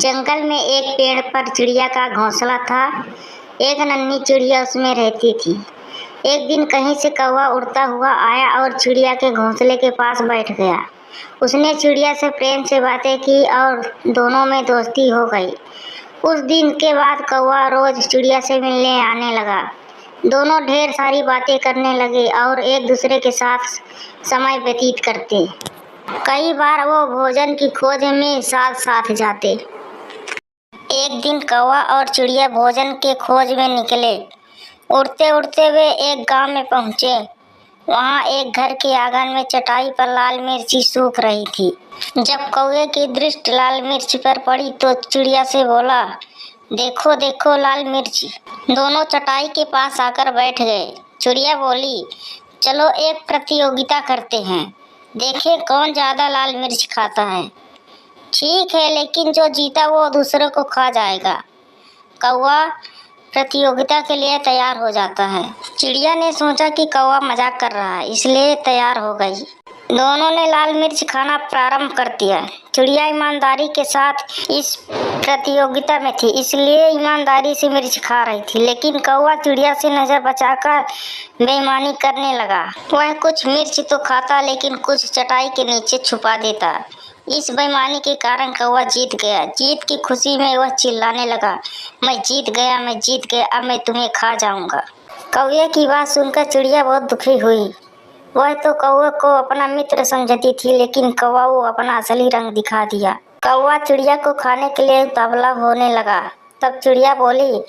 जंगल में एक पेड़ पर चिड़िया का घोंसला था। एक नन्ही चिड़िया उसमें रहती थी। एक दिन कहीं से कौवा उड़ता हुआ आया और चिड़िया के घोंसले के पास बैठ गया। उसने चिड़िया से प्रेम से बातें की और दोनों में दोस्ती हो गई। उस दिन के बाद कौवा रोज चिड़िया से मिलने आने लगा। दोनों ढेर सारी बातें करने लगे और एक दूसरे के साथ समय व्यतीत करते। कई बार वो भोजन की खोज में साथ साथ जाते। एक दिन कौवा और चिड़िया भोजन के खोज में निकले। उड़ते उड़ते वे एक गांव में पहुंचे। वहां एक घर के आंगन में चटाई पर लाल मिर्ची सूख रही थी। जब कौवे की दृष्टि लाल मिर्च पर पड़ी तो चिड़िया से बोला, देखो देखो लाल मिर्च। दोनों चटाई के पास आकर बैठ गए। चिड़िया बोली, चलो एक प्रतियोगिता करते हैं, देखें कौन ज्यादा लाल मिर्च खाता है। ठीक है, लेकिन जो जीता वो दूसरे को खा जाएगा। कौवा प्रतियोगिता के लिए तैयार हो जाता है। चिड़िया ने सोचा कि कौवा मजाक कर रहा है, इसलिए तैयार हो गई। दोनों ने लाल मिर्च खाना प्रारंभ कर दिया। चिड़िया ईमानदारी के साथ इस प्रतियोगिता में थी, इसलिए ईमानदारी से मिर्च खा रही थी, लेकिन कौवा चिड़िया से नजर बचाकर बेईमानी करने लगा। वह कुछ मिर्च तो खाता, लेकिन कुछ चटाई के नीचे छुपा देता। इस बेईमानी के कारण कौवा जीत गया। जीत की खुशी में वह चिल्लाने लगा, मैं जीत गया, मैं जीत गया, अब मैं तुम्हें खा जाऊंगा। कौवे की बात सुनकर चिड़िया बहुत दुखी हुई। वह तो कौवे को अपना मित्र समझती थी, लेकिन कौवा वो अपना असली रंग दिखा दिया। कौवा चिड़िया को खाने के लिए उतावला होने लगा। तब चिड़िया बोली,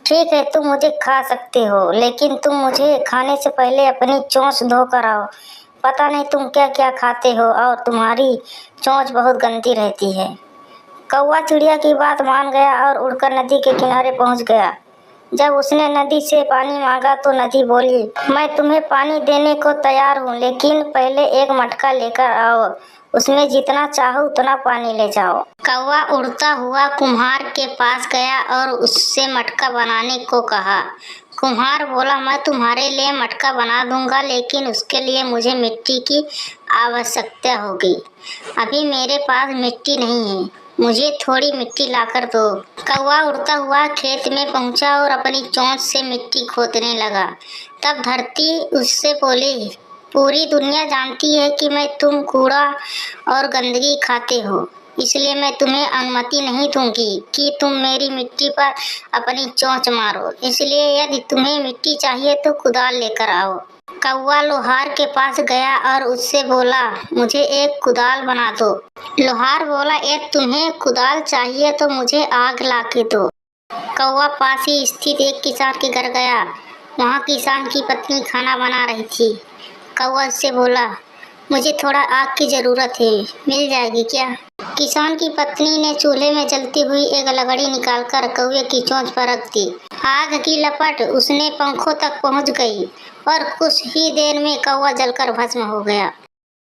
ठीक है, तुम मुझे खा सकते हो, लेकिन तुम मुझे खाने से पहले अपनी चोंच धो कर आओ। पता नहीं तुम क्या क्या खाते हो और तुम्हारी चोंच बहुत गंदी रहती है। कौवा चिड़िया की बात मान गया और उड़कर नदी के किनारे पहुंच गया। जब उसने नदी से पानी मांगा तो नदी बोली, मैं तुम्हें पानी देने को तैयार हूँ, लेकिन पहले एक मटका लेकर आओ, उसमें जितना चाहो उतना पानी ले जाओ। कौवा उड़ता हुआ कुम्हार के पास गया और उससे मटका बनाने को कहा। कुम्हार बोला, मैं तुम्हारे लिए मटका बना दूंगा, लेकिन उसके लिए मुझे मिट्टी की आवश्यकता होगी। अभी मेरे पास मिट्टी नहीं है, मुझे थोड़ी मिट्टी लाकर दो। कौवा उड़ता हुआ खेत में पहुंचा और अपनी चोंच से मिट्टी खोदने लगा। तब धरती उससे बोली, पूरी दुनिया जानती है कि तुम कूड़ा और गंदगी खाते हो, इसलिए मैं तुम्हें अनुमति नहीं दूंगी कि तुम मेरी मिट्टी पर अपनी चोंच मारो। इसलिए यदि तुम्हें मिट्टी चाहिए तो कुदाल लेकर आओ। कौवा लोहार के पास गया और उससे बोला, मुझे एक कुदाल बना दो। लोहार बोला, यदि तुम्हें कुदाल चाहिए तो मुझे आग ला के दो। कौवा पास ही स्थित एक किसान के घर गया। वहाँ किसान की पत्नी खाना बना रही थी। कौवा उससे बोला, मुझे थोड़ा आग की जरूरत है, मिल जाएगी क्या? किसान की पत्नी ने चूल्हे में जलती हुई एक लकड़ी निकालकर कौवे की चोंच पर रख दी। आग की लपट उसने पंखों तक पहुंच गई और कुछ ही देर में कौवा जलकर भस्म हो गया।